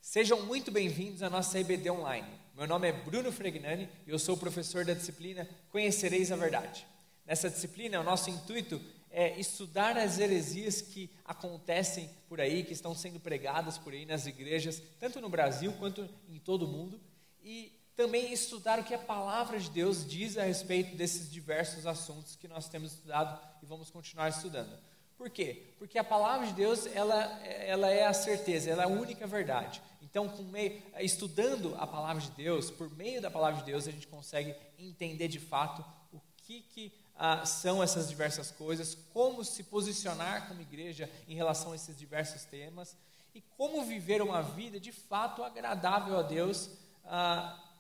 Sejam muito bem-vindos à nossa EBD Online. Meu nome é Bruno Fregnani e eu sou o professor da disciplina Conhecereis a Verdade. Nessa disciplina, o nosso intuito é estudar as heresias que acontecem por aí, que estão sendo pregadas por aí nas igrejas, tanto no Brasil quanto em todo o mundo, e também estudar o que a Palavra de Deus diz a respeito desses diversos assuntos que nós temos estudado e vamos continuar estudando. Por quê? Porque a Palavra de Deus, ela é a certeza, ela é a única verdade. Então, estudando a Palavra de Deus, por meio da Palavra de Deus, a gente consegue entender de fato o que são essas diversas coisas, como se posicionar como igreja em relação a esses diversos temas e como viver uma vida de fato agradável a Deus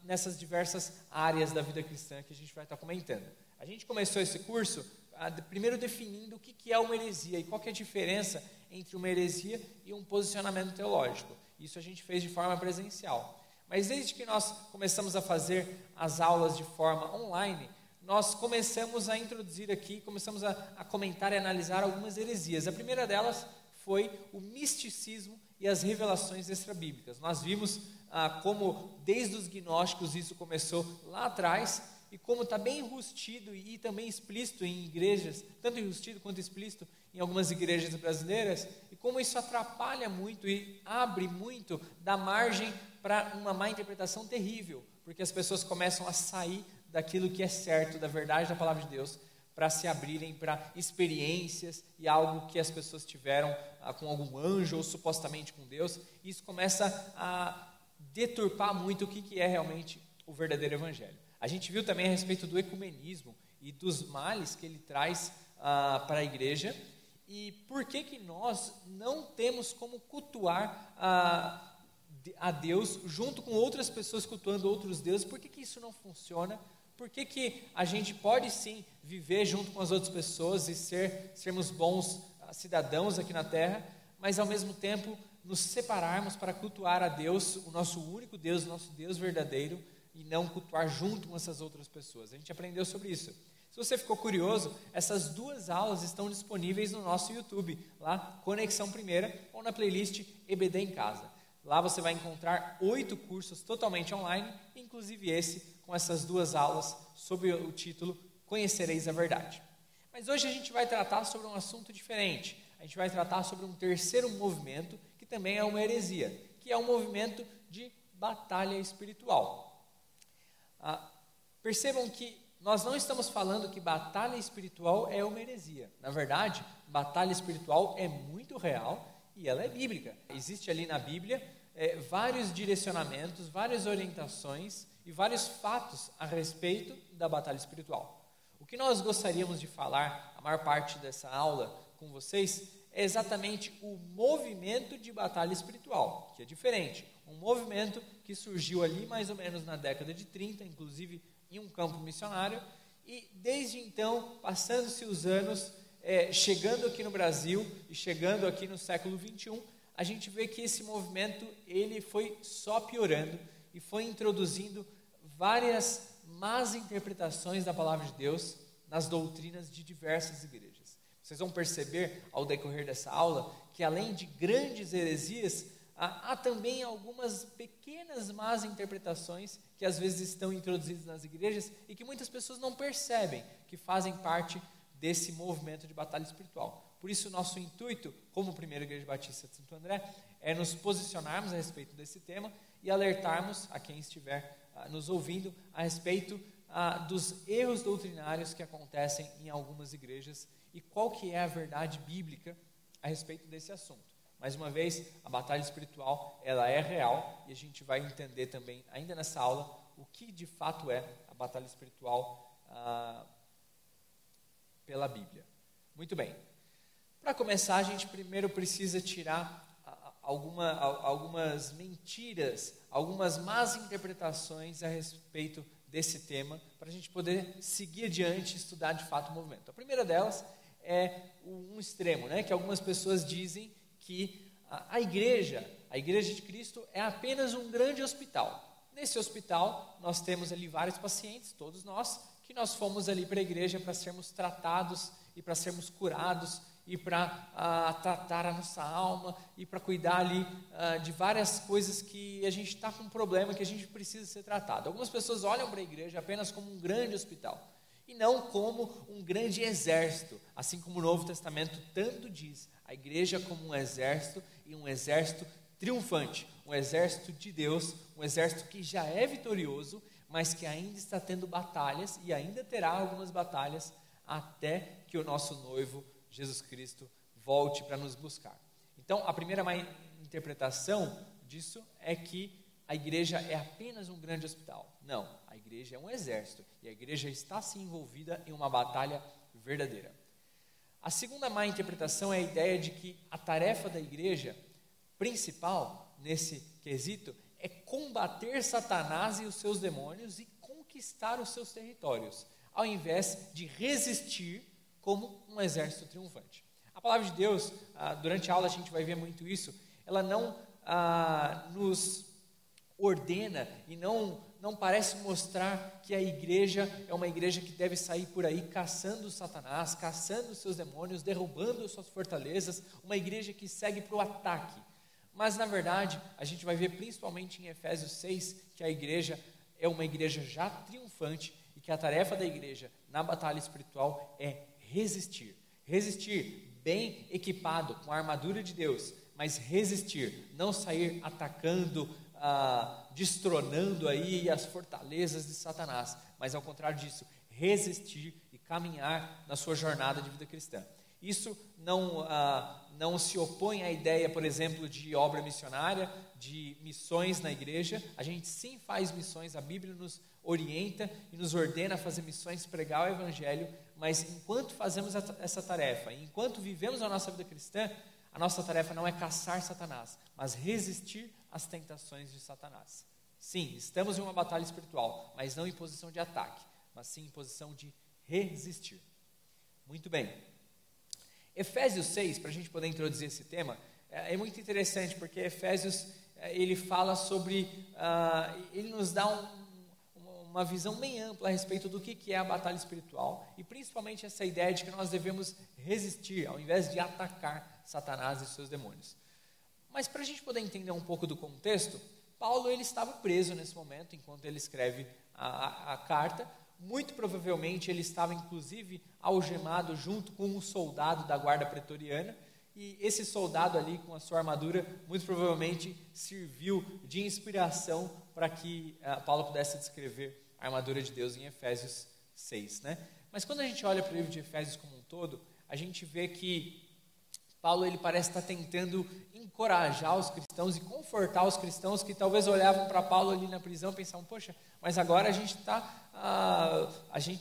nessas diversas áreas da vida cristã que a gente vai estar comentando. A gente começou esse curso primeiro definindo o que é uma heresia e qual que é a diferença entre uma heresia e um posicionamento teológico. Isso a gente fez de forma presencial. Mas desde que nós começamos a fazer as aulas de forma online, nós começamos a introduzir aqui, começamos a comentar e analisar algumas heresias. A primeira delas foi o misticismo e as revelações extrabíblicas. Nós vimos como desde os gnósticos isso começou lá atrás, e como está bem enrustido e também explícito em igrejas, tanto enrustido quanto explícito em algumas igrejas brasileiras, e como isso atrapalha muito e abre muito da margem para uma má interpretação terrível, porque as pessoas começam a sair daquilo que é certo, da verdade da Palavra de Deus, para se abrirem para experiências e algo que as pessoas tiveram com algum anjo ou supostamente com Deus, e isso começa a deturpar muito o que é realmente o verdadeiro evangelho. A gente viu também a respeito do ecumenismo e dos males que ele traz para a igreja e por que nós não temos como cultuar a Deus junto com outras pessoas cultuando outros deuses. Por que isso não funciona? Por que a gente pode sim viver junto com as outras pessoas e sermos bons cidadãos aqui na terra, mas ao mesmo tempo nos separarmos para cultuar a Deus, o nosso único Deus, o nosso Deus verdadeiro, e não cultuar junto com essas outras pessoas? A gente aprendeu sobre isso. Se você ficou curioso, essas duas aulas estão disponíveis no nosso YouTube, lá, Conexão Primeira, ou na playlist EBD em Casa. Lá você vai encontrar 8 cursos totalmente online, inclusive esse, com essas duas aulas, sob o título Conhecereis a Verdade. Mas hoje a gente vai tratar sobre um assunto diferente. A gente vai tratar sobre um terceiro movimento, que também é uma heresia, que é um movimento de batalha espiritual. Percebam que nós não estamos falando que batalha espiritual é uma heresia. Na verdade, batalha espiritual é muito real e ela é bíblica. Existe ali na Bíblia vários direcionamentos, várias orientações e vários fatos a respeito da batalha espiritual. O que nós gostaríamos de falar, a maior parte dessa aula com vocês, é exatamente o movimento de batalha espiritual, que é diferente. Um movimento que surgiu ali mais ou menos na década de 30, inclusive em um campo missionário, e desde então, passando-se os anos, chegando aqui no Brasil e chegando aqui no século 21, a gente vê que esse movimento ele foi só piorando e foi introduzindo várias más interpretações da Palavra de Deus nas doutrinas de diversas igrejas. Vocês vão perceber ao decorrer dessa aula que além de grandes heresias, há também algumas pequenas más interpretações que às vezes estão introduzidas nas igrejas e que muitas pessoas não percebem que fazem parte desse movimento de batalha espiritual. Por isso, nosso intuito, como Primeira Igreja Batista de Santo André, é nos posicionarmos a respeito desse tema e alertarmos a quem estiver nos ouvindo a respeito dos erros doutrinários que acontecem em algumas igrejas e qual que é a verdade bíblica a respeito desse assunto. Mais uma vez, a batalha espiritual, ela é real e a gente vai entender também, ainda nessa aula, o que de fato é a batalha espiritual pela Bíblia. Muito bem. Para começar, a gente primeiro precisa tirar algumas mentiras, algumas más interpretações a respeito desse tema, para a gente poder seguir adiante e estudar de fato o movimento. A primeira delas é um extremo, que algumas pessoas dizem que a igreja de Cristo é apenas um grande hospital. Nesse hospital, nós temos ali vários pacientes, todos nós, que nós fomos ali para a igreja para sermos tratados e para sermos curados e para tratar a nossa alma e para cuidar ali de várias coisas que a gente está com um problema, que a gente precisa ser tratado. Algumas pessoas olham para a igreja apenas como um grande hospital e não como um grande exército, assim como o Novo Testamento tanto diz, a igreja como um exército e um exército triunfante, um exército de Deus, um exército que já é vitorioso, mas que ainda está tendo batalhas e ainda terá algumas batalhas até que o nosso noivo Jesus Cristo volte para nos buscar. Então, a primeira má interpretação disso é que a igreja é apenas um grande hospital. Não, a igreja é um exército e a igreja está sim envolvida em uma batalha verdadeira. A segunda má interpretação é a ideia de que a tarefa da igreja principal nesse quesito é combater Satanás e os seus demônios e conquistar os seus territórios, ao invés de resistir como um exército triunfante. A palavra de Deus, durante a aula a gente vai ver muito isso, ela não nos ordena e não parece mostrar que a igreja é uma igreja que deve sair por aí caçando Satanás, caçando os seus demônios, derrubando as suas fortalezas, uma igreja que segue para o ataque. Mas, na verdade, a gente vai ver principalmente em Efésios 6 que a igreja é uma igreja já triunfante e que a tarefa da igreja na batalha espiritual é resistir. Resistir bem equipado com a armadura de Deus, mas resistir, não sair atacando, destronando aí as fortalezas de Satanás, mas ao contrário disso, resistir e caminhar na sua jornada de vida cristã. Isso não se opõe à ideia, por exemplo, de obra missionária, de missões na igreja. A gente sim faz missões, a Bíblia nos orienta e nos ordena a fazer missões, pregar o Evangelho, mas enquanto fazemos essa tarefa, enquanto vivemos a nossa vida cristã, a nossa tarefa não é caçar Satanás, mas resistir às tentações de Satanás. Sim, estamos em uma batalha espiritual, mas não em posição de ataque, mas sim em posição de resistir. Muito bem. Efésios 6, para a gente poder introduzir esse tema, é muito interessante, porque Efésios, ele fala sobre, ele nos dá uma visão bem ampla a respeito do que é a batalha espiritual, e principalmente essa ideia de que nós devemos resistir, ao invés de atacar Satanás e seus demônios. Mas para a gente poder entender um pouco do contexto, Paulo ele estava preso nesse momento, enquanto ele escreve a carta. Muito provavelmente ele estava inclusive algemado junto com um soldado da guarda pretoriana, e esse soldado ali com a sua armadura muito provavelmente serviu de inspiração para que Paulo pudesse descrever a armadura de Deus em Efésios 6, né? Mas quando a gente olha para o livro de Efésios como um todo, a gente vê que Paulo ele parece estar tentando encorajar os cristãos e confortar os cristãos que talvez olhavam para Paulo ali na prisão e pensavam, poxa, mas agora a gente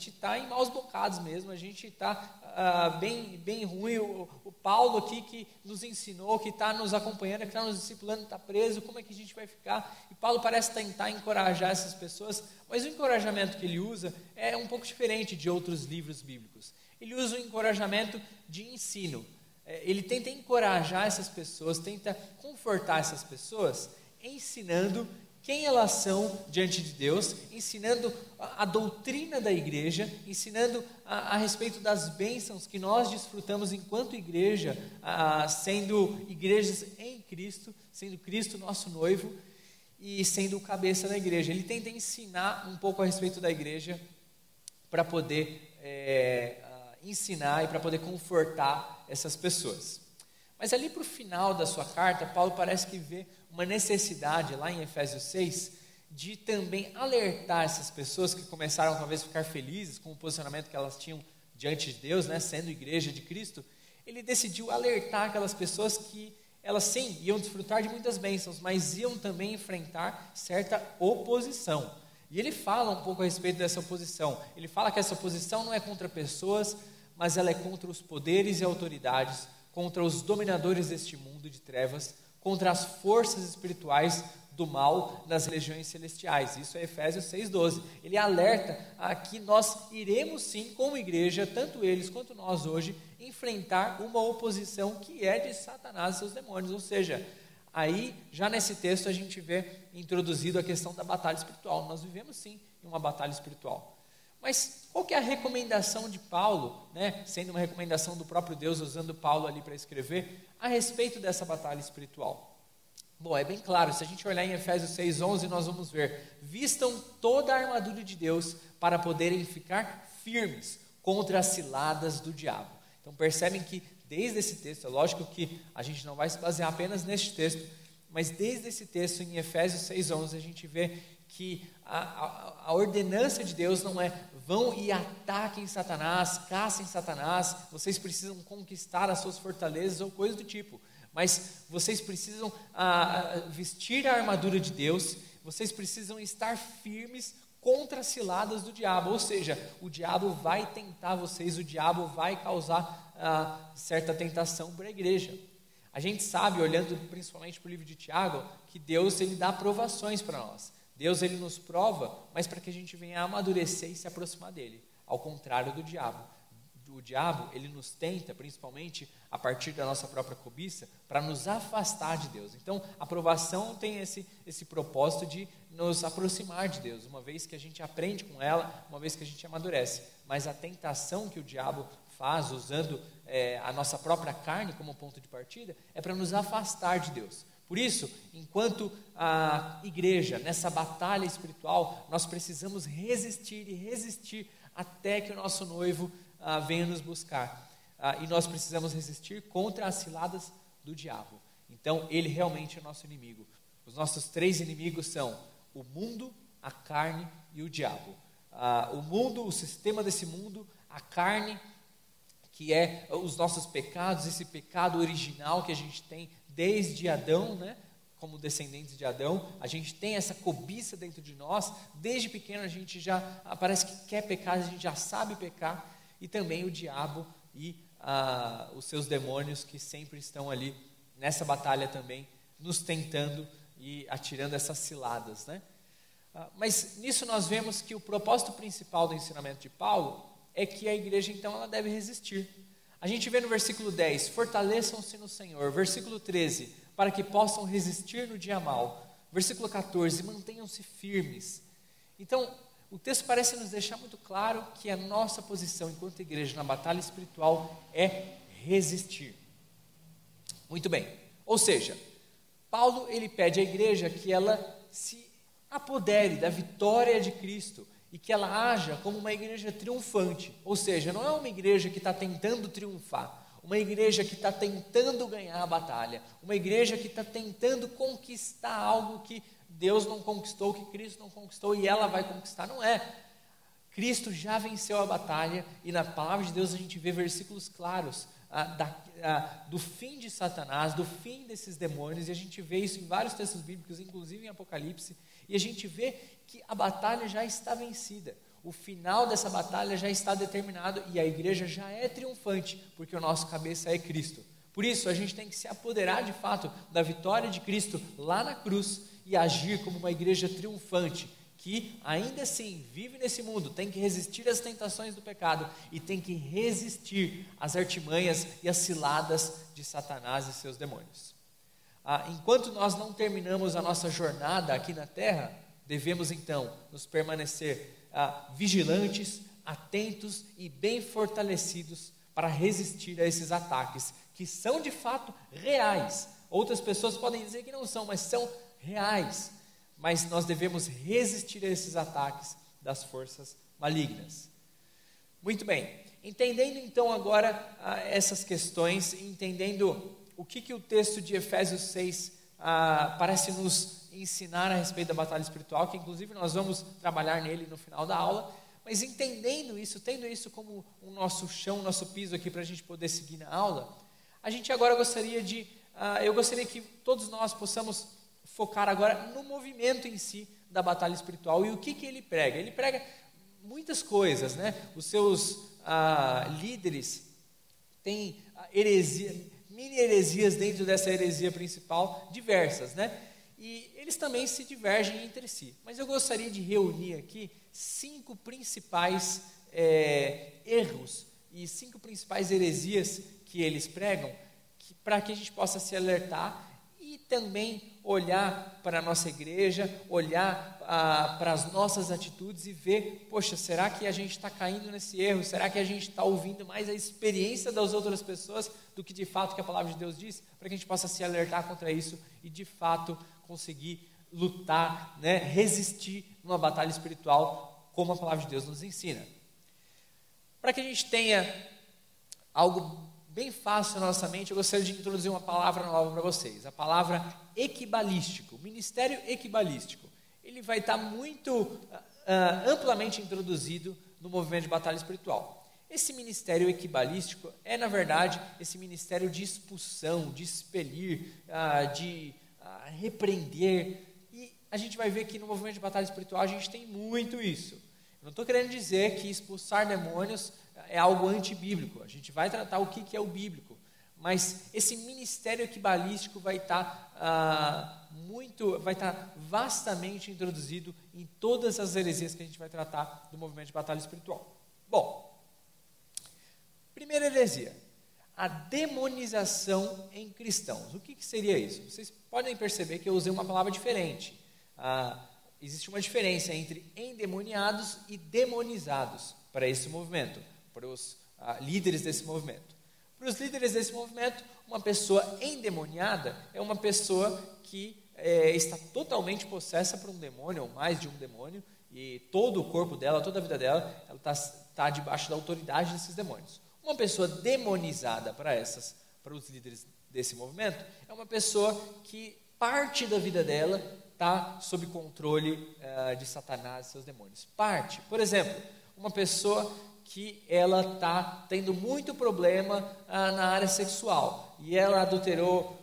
está em maus bocados mesmo, a gente está bem ruim, o Paulo aqui que nos ensinou, que está nos acompanhando, que está nos discipulando, está preso, como é que a gente vai ficar? E Paulo parece tentar encorajar essas pessoas, mas o encorajamento que ele usa é um pouco diferente de outros livros bíblicos. Ele usa um encorajamento de ensino. Ele tenta encorajar essas pessoas, tenta confortar essas pessoas, ensinando quem elas são diante de Deus, ensinando a doutrina da igreja, ensinando a respeito das bênçãos que nós desfrutamos enquanto igreja, sendo igrejas em Cristo, sendo Cristo nosso noivo e sendo o cabeça da igreja. Ele tenta ensinar um pouco a respeito da igreja para poder ensinar e para poder confortar essas pessoas. Mas ali para o final da sua carta, Paulo parece que vê uma necessidade lá em Efésios 6 de também alertar essas pessoas que começaram talvez a ficar felizes com o posicionamento que elas tinham diante de Deus, né, sendo igreja de Cristo. Ele decidiu alertar aquelas pessoas que elas sim iam desfrutar de muitas bênçãos, mas iam também enfrentar certa oposição. E ele fala um pouco a respeito dessa oposição. Ele fala que essa oposição não é contra pessoas, mas ela é contra os poderes e autoridades, contra os dominadores deste mundo de trevas, contra as forças espirituais do mal nas regiões celestiais. Isso é Efésios 6,12. Ele alerta a que nós iremos sim, como igreja, tanto eles quanto nós hoje, enfrentar uma oposição que é de Satanás e seus demônios. Ou seja, aí já nesse texto a gente vê introduzido a questão da batalha espiritual. Nós vivemos sim em uma batalha espiritual. Mas qual que é a recomendação de Paulo, né, sendo uma recomendação do próprio Deus, usando Paulo ali para escrever, a respeito dessa batalha espiritual? Bom, é bem claro, se a gente olhar em Efésios 6:11, nós vamos ver: vistam toda a armadura de Deus para poderem ficar firmes contra as ciladas do diabo. Então percebem que desde esse texto, é lógico que a gente não vai se basear apenas neste texto, mas desde esse texto em Efésios 6:11 a gente vê que a ordenança de Deus não é: vão e ataquem Satanás, caçem Satanás, vocês precisam conquistar as suas fortalezas ou coisa do tipo, mas vocês precisam vestir a armadura de Deus, vocês precisam estar firmes contra as ciladas do diabo, ou seja, o diabo vai tentar vocês, o diabo vai causar certa tentação para a igreja. A gente sabe, olhando principalmente para o livro de Tiago, que Deus ele dá provações para nós. Deus ele nos prova, mas para que a gente venha a amadurecer e se aproximar dele, ao contrário do diabo. O diabo ele nos tenta, principalmente a partir da nossa própria cobiça, para nos afastar de Deus. Então, a provação tem esse propósito de nos aproximar de Deus, uma vez que a gente aprende com ela, uma vez que a gente amadurece. Mas a tentação que o diabo faz, usando a nossa própria carne como ponto de partida, é para nos afastar de Deus. Por isso, enquanto a igreja, nessa batalha espiritual, nós precisamos resistir e resistir até que o nosso noivo venha nos buscar. E nós precisamos resistir contra as ciladas do diabo. Então, ele realmente é nosso inimigo. Os nossos 3 inimigos são o mundo, a carne e o diabo. O mundo, o sistema desse mundo, a carne, que é os nossos pecados, esse pecado original que a gente tem desde Adão, né? Como descendentes de Adão, a gente tem essa cobiça dentro de nós, desde pequeno a gente já parece que quer pecar, a gente já sabe pecar, e também o diabo e os seus demônios que sempre estão ali nessa batalha também, nos tentando e atirando essas ciladas, né? Mas nisso nós vemos que o propósito principal do ensinamento de Paulo é que a igreja então ela deve resistir. A gente vê no versículo 10, fortaleçam-se no Senhor. Versículo 13, para que possam resistir no dia mau. Versículo 14, mantenham-se firmes. Então, o texto parece nos deixar muito claro que a nossa posição enquanto igreja na batalha espiritual é resistir. Muito bem, ou seja, Paulo ele pede à igreja que ela se apodere da vitória de Cristo e que ela haja como uma igreja triunfante, ou seja, não é uma igreja que está tentando triunfar, uma igreja que está tentando ganhar a batalha, uma igreja que está tentando conquistar algo que Deus não conquistou, que Cristo não conquistou e ela vai conquistar, não é. Cristo já venceu a batalha e na palavra de Deus a gente vê versículos claros do fim de Satanás, do fim desses demônios, e a gente vê isso em vários textos bíblicos, inclusive em Apocalipse, e a gente vê que a batalha já está vencida, o final dessa batalha já está determinado e a igreja já é triunfante, porque o nosso cabeça é Cristo. Por isso a gente tem que se apoderar de fato da vitória de Cristo lá na cruz e agir como uma igreja triunfante, que ainda assim vive nesse mundo, tem que resistir às tentações do pecado e tem que resistir às artimanhas e às ciladas de Satanás e seus demônios. Enquanto nós não terminamos a nossa jornada aqui na terra, devemos então nos permanecer vigilantes, atentos e bem fortalecidos para resistir a esses ataques, que são de fato reais. Outras pessoas podem dizer que não são, mas são reais. Mas nós devemos resistir a esses ataques das forças malignas. Muito bem, entendendo então agora essas questões, entendendo o que o texto de Efésios 6 parece nos ensinar a respeito da batalha espiritual, que inclusive nós vamos trabalhar nele no final da aula, mas entendendo isso, tendo isso como o nosso chão, o nosso piso aqui para a gente poder seguir na aula, a gente agora eu gostaria que todos nós possamos focar agora no movimento em si da batalha espiritual e o que ele prega. Ele prega muitas coisas, né? Os seus líderes têm mini heresias dentro dessa heresia principal, diversas, né? E eles também se divergem entre si. Mas eu gostaria de reunir aqui 5 principais erros e 5 principais heresias que eles pregam, para que a gente possa se alertar e também olhar para a nossa igreja, olhar para as nossas atitudes e ver, poxa, será que a gente está caindo nesse erro? Será que a gente está ouvindo mais a experiência das outras pessoas do que de fato que a palavra de Deus diz? Para que a gente possa se alertar contra isso e de fato conseguir lutar, né, resistir numa batalha espiritual como a palavra de Deus nos ensina. Para que a gente tenha algo bem fácil na nossa mente, eu gostaria de introduzir uma palavra nova para vocês, a palavra equibalístico, ministério equibalístico. Ele vai estar muito amplamente introduzido no movimento de batalha espiritual. Esse ministério equibalístico é, na verdade, esse ministério de expulsão, de expelir, de repreender, e a gente vai ver que no movimento de batalha espiritual a gente tem muito isso. Eu não estou querendo dizer que expulsar demônios é algo antibíblico, a gente vai tratar o que é o bíblico, mas esse ministério equibalístico vai estar vastamente introduzido em todas as heresias que a gente vai tratar do movimento de batalha espiritual. Bom, primeira heresia, a demonização em cristãos. O que seria isso? Vocês podem perceber que eu usei uma palavra diferente. Existe uma diferença entre endemoniados e demonizados para esse movimento, para os líderes desse movimento. Para os líderes desse movimento, uma pessoa endemoniada é uma pessoa que está totalmente possessa por um demônio ou mais de um demônio, e todo o corpo dela, toda a vida dela, ela está debaixo da autoridade desses demônios. Uma pessoa demonizada para os líderes desse movimento é uma pessoa que parte da vida dela está sob controle de Satanás e seus demônios. Parte, por exemplo, uma pessoa que ela está tendo muito problema na área sexual, e ela adulterou,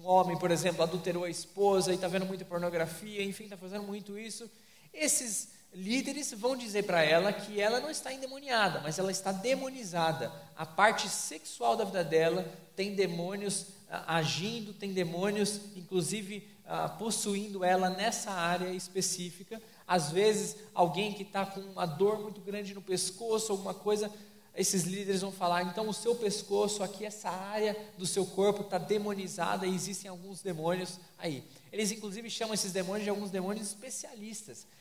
um homem, por exemplo, adulterou a esposa e está vendo muita pornografia, enfim, está fazendo muito isso. Esses líderes vão dizer para ela que ela não está endemoniada, mas ela está demonizada. A parte sexual da vida dela tem demônios agindo, tem demônios, inclusive, possuindo ela nessa área específica. Às vezes, alguém que está com uma dor muito grande no pescoço, alguma coisa, esses líderes vão falar, então o seu pescoço, aqui essa área do seu corpo está demonizada e existem alguns demônios aí. Eles inclusive chamam esses demônios de alguns demônios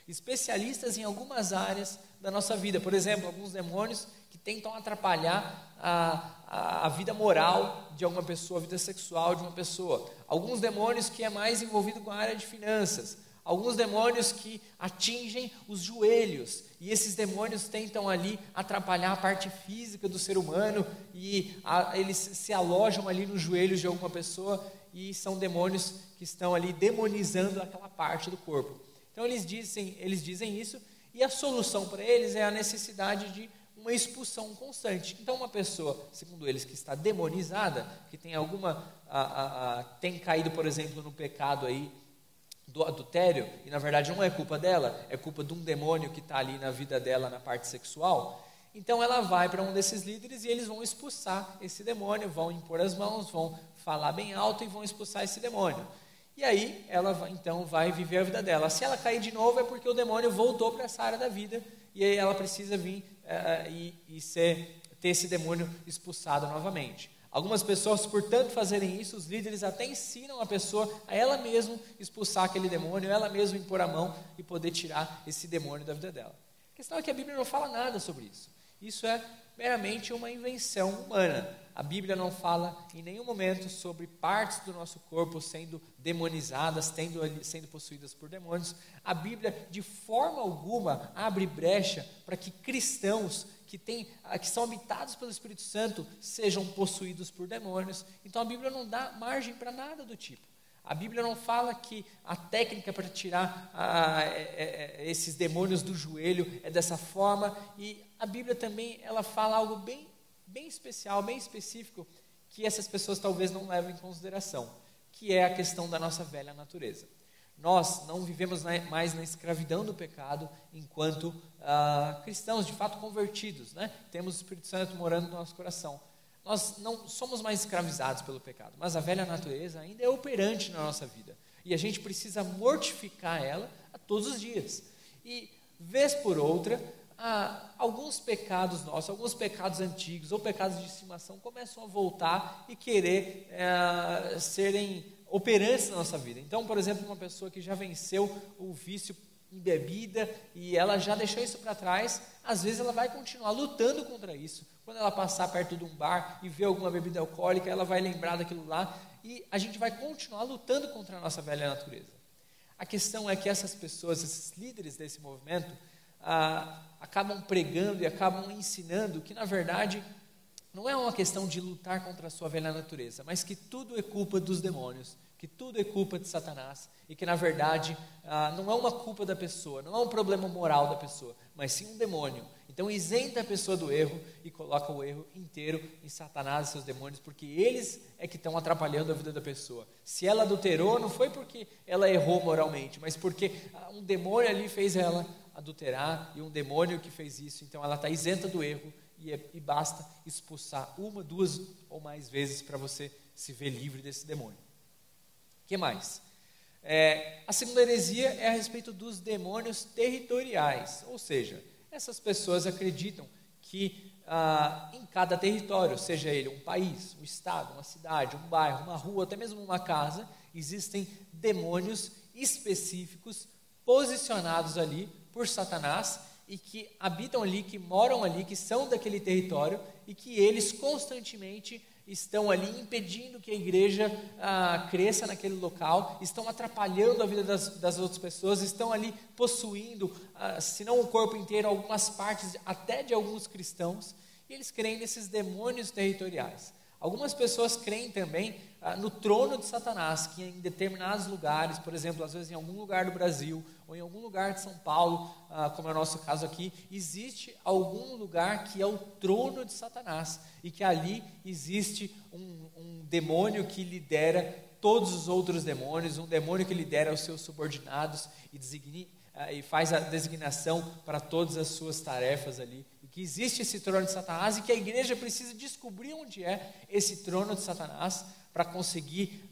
especialistas em algumas áreas da nossa vida. Por exemplo, alguns demônios que tentam atrapalhar a vida moral de alguma pessoa, a vida sexual de uma pessoa. Alguns demônios que é mais envolvido com a área de finanças. Alguns demônios que atingem os joelhos, e esses demônios tentam ali atrapalhar a parte física do ser humano, e eles se alojam ali nos joelhos de alguma pessoa, e são demônios que estão ali demonizando aquela parte do corpo. Então eles dizem isso, e a solução para eles é a necessidade de uma expulsão constante. Então uma pessoa, segundo eles, que está demonizada, que tem tem caído, por exemplo, no pecado aí, do adultério, e na verdade não é culpa dela, é culpa de um demônio que está ali na vida dela, na parte sexual. Então ela vai para um desses líderes e eles vão expulsar esse demônio, vão impor as mãos, vão falar bem alto e vão expulsar esse demônio. E aí ela então vai viver a vida dela. Se ela cair de novo é porque o demônio voltou para essa área da vida, e aí ela precisa vir ter esse demônio expulsado novamente. Algumas pessoas, por tanto fazerem isso, os líderes até ensinam a pessoa a ela mesma expulsar aquele demônio, ela mesma impor a mão e poder tirar esse demônio da vida dela. A questão é que a Bíblia não fala nada sobre isso. Isso é meramente uma invenção humana. A Bíblia não fala em nenhum momento sobre partes do nosso corpo sendo demonizadas, sendo possuídas por demônios. A Bíblia, de forma alguma, abre brecha para que cristãos que são habitados pelo Espírito Santo sejam possuídos por demônios. Então a Bíblia não dá margem para nada do tipo. A Bíblia não fala que a técnica para tirar esses demônios do joelho é dessa forma, e a Bíblia também ela fala algo bem especial, bem específico, que essas pessoas talvez não levem em consideração, que é a questão da nossa velha natureza. Nós não vivemos mais na escravidão do pecado enquanto cristãos de fato convertidos, né? Temos o Espírito Santo morando no nosso coração. Nós não somos mais escravizados pelo pecado, mas a velha natureza ainda é operante na nossa vida, e a gente precisa mortificar ela a todos os dias. E vez por outra, alguns pecados nossos, alguns pecados antigos ou pecados de estimação começam a voltar e querer serem operantes na nossa vida. Então, por exemplo, uma pessoa que já venceu o vício em bebida e ela já deixou isso para trás, às vezes ela vai continuar lutando contra isso. Quando ela passar perto de um bar e ver alguma bebida alcoólica, ela vai lembrar daquilo lá e a gente vai continuar lutando contra a nossa velha natureza. A questão é que essas pessoas, esses líderes desse movimento, acabam pregando e acabam ensinando que, na verdade, não é uma questão de lutar contra a sua velha natureza, mas que tudo é culpa dos demônios, que tudo é culpa de Satanás, e que, na verdade, não é uma culpa da pessoa, não é um problema moral da pessoa, mas sim um demônio. Então, isenta a pessoa do erro e coloca o erro inteiro em Satanás e seus demônios, porque eles é que estão atrapalhando a vida da pessoa. Se ela adulterou, não foi porque ela errou moralmente, mas porque um demônio ali fez ela adulterar, e um demônio que fez isso. Então, ela está isenta do erro, e basta expulsar uma, duas ou mais vezes para você se ver livre desse demônio. O que mais? A segunda heresia é a respeito dos demônios territoriais, ou seja, essas pessoas acreditam que em cada território, seja ele um país, um estado, uma cidade, um bairro, uma rua, até mesmo uma casa, existem demônios específicos posicionados ali por Satanás e que habitam ali, que moram ali, que são daquele território e que eles constantemente estão ali impedindo que a igreja cresça naquele local, estão atrapalhando a vida das outras pessoas, estão ali possuindo, se não o corpo inteiro, algumas partes até de alguns cristãos, e eles creem nesses demônios territoriais. Algumas pessoas creem também no trono de Satanás, que em determinados lugares, por exemplo, às vezes em algum lugar do Brasil, ou em algum lugar de São Paulo, como é o nosso caso aqui, existe algum lugar que é o trono de Satanás, e que ali existe um demônio que lidera todos os outros demônios, um demônio que lidera os seus subordinados e faz a designação para todas as suas tarefas ali, e que existe esse trono de Satanás e que a igreja precisa descobrir onde é esse trono de Satanás para conseguir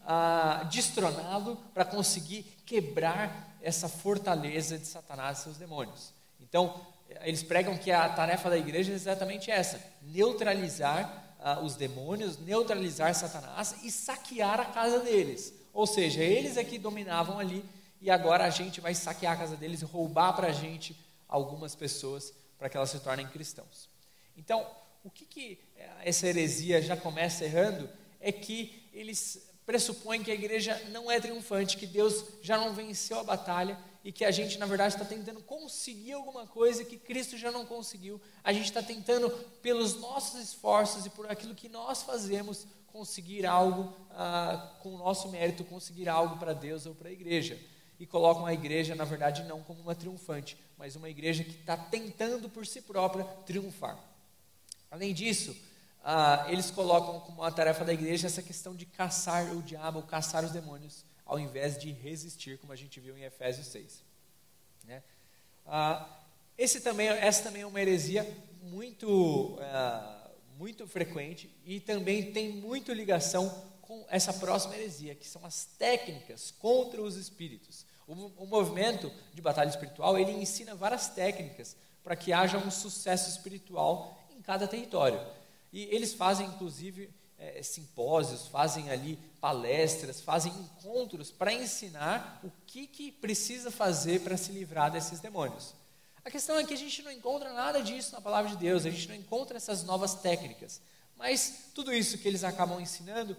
destroná-lo, para conseguir quebrar essa fortaleza de Satanás e seus demônios. Então, eles pregam que a tarefa da igreja é exatamente essa: neutralizar os demônios, neutralizar Satanás e saquear a casa deles. Ou seja, eles é que dominavam ali, e agora a gente vai saquear a casa deles e roubar para a gente algumas pessoas para que elas se tornem cristãos. Então, o que essa heresia já começa errando é que eles pressupõem que a igreja não é triunfante, que Deus já não venceu a batalha e que a gente, na verdade, está tentando conseguir alguma coisa que Cristo já não conseguiu. A gente está tentando, pelos nossos esforços e por aquilo que nós fazemos, conseguir algo com o nosso mérito, conseguir algo para Deus ou para a igreja. E colocam a igreja, na verdade, não como uma triunfante, mas uma igreja que está tentando por si própria triunfar. Além disso, eles colocam como uma tarefa da igreja essa questão de caçar o diabo, caçar os demônios, ao invés de resistir, como a gente viu em Efésios 6. Né? Essa também é uma heresia muito frequente e também tem muito ligação com essa próxima heresia, que são as técnicas contra os espíritos. O movimento de batalha espiritual, ele ensina várias técnicas para que haja um sucesso espiritual em cada território. E eles fazem, inclusive, simpósios, fazem ali palestras, fazem encontros para ensinar o que precisa fazer para se livrar desses demônios. A questão é que a gente não encontra nada disso na palavra de Deus, a gente não encontra essas novas técnicas. Mas tudo isso que eles acabam ensinando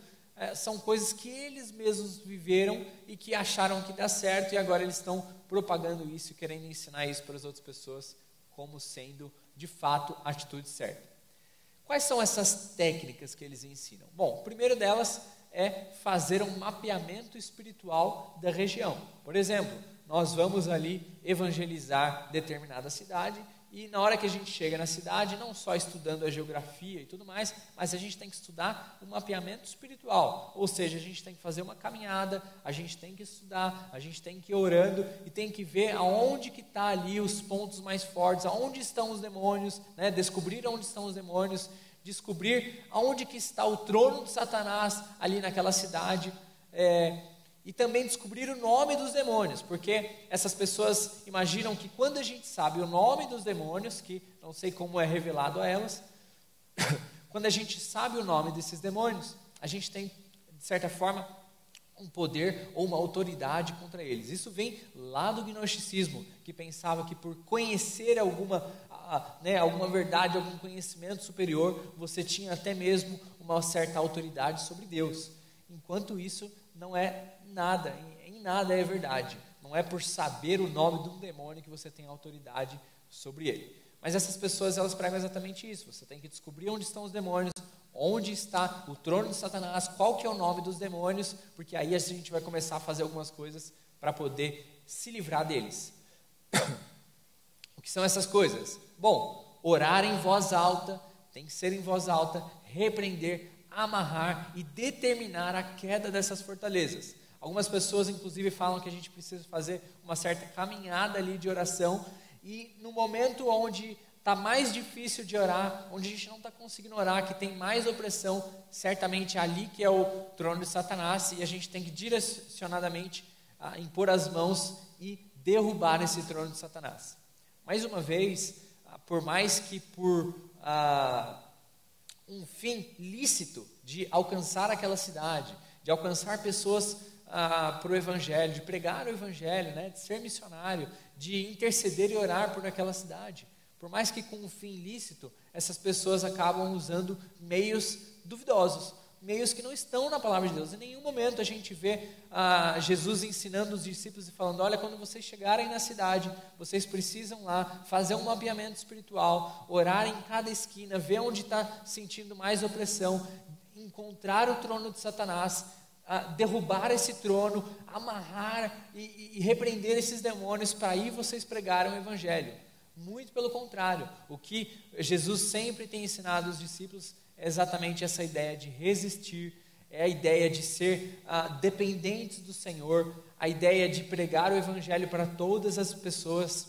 são coisas que eles mesmos viveram e que acharam que dá certo, e agora eles estão propagando isso e querendo ensinar isso para as outras pessoas como sendo, de fato, a atitude certa. Quais são essas técnicas que eles ensinam? Bom, o primeiro delas é fazer um mapeamento espiritual da região. Por exemplo, nós vamos ali evangelizar determinada cidade e na hora que a gente chega na cidade, não só estudando a geografia e tudo mais, mas a gente tem que estudar o mapeamento espiritual. Ou seja, a gente tem que fazer uma caminhada, a gente tem que estudar, a gente tem que ir orando e tem que ver aonde que está ali os pontos mais fortes, aonde estão os demônios, né? Descobrir onde estão os demônios, descobrir aonde que está o trono de Satanás ali naquela cidade, e também descobrir o nome dos demônios, porque essas pessoas imaginam que quando a gente sabe o nome dos demônios, que não sei como é revelado a elas, quando a gente sabe o nome desses demônios, a gente tem, de certa forma, um poder ou uma autoridade contra eles. Isso vem lá do gnosticismo, que pensava que por conhecer alguma verdade, algum conhecimento superior, você tinha até mesmo uma certa autoridade sobre Deus. Enquanto isso não é nada, em nada é verdade. Não é por saber o nome de um demônio que você tem autoridade sobre ele. Mas essas pessoas, elas pregam exatamente isso. Você tem que descobrir onde estão os demônios, onde está o trono de Satanás, qual que é o nome dos demônios, porque aí a gente vai começar a fazer algumas coisas para poder se livrar deles. O que são essas coisas? Bom, orar em voz alta, tem que ser em voz alta, repreender, amarrar e determinar a queda dessas fortalezas. Algumas pessoas, inclusive, falam que a gente precisa fazer uma certa caminhada ali de oração, e no momento onde está mais difícil de orar, onde a gente não está conseguindo orar, que tem mais opressão, certamente é ali que é o trono de Satanás, e a gente tem que direcionadamente impor as mãos e derrubar esse trono de Satanás. Mais uma vez, por mais que por um fim lícito de alcançar aquela cidade, de alcançar pessoas para o Evangelho, de pregar o Evangelho, né, de ser missionário, de interceder e orar por aquela cidade. Por mais que com um fim lícito, essas pessoas acabam usando meios duvidosos, meios que não estão na palavra de Deus. Em nenhum momento a gente vê Jesus ensinando os discípulos e falando: olha, quando vocês chegarem na cidade, vocês precisam lá fazer um mapeamento espiritual, orar em cada esquina, ver onde está sentindo mais opressão, encontrar o trono de Satanás, derrubar esse trono, amarrar e repreender esses demônios, para aí vocês pregarem o Evangelho. Muito pelo contrário, o que Jesus sempre tem ensinado aos discípulos é exatamente essa ideia de resistir, é a ideia de ser dependentes do Senhor, a ideia de pregar o Evangelho para todas as pessoas,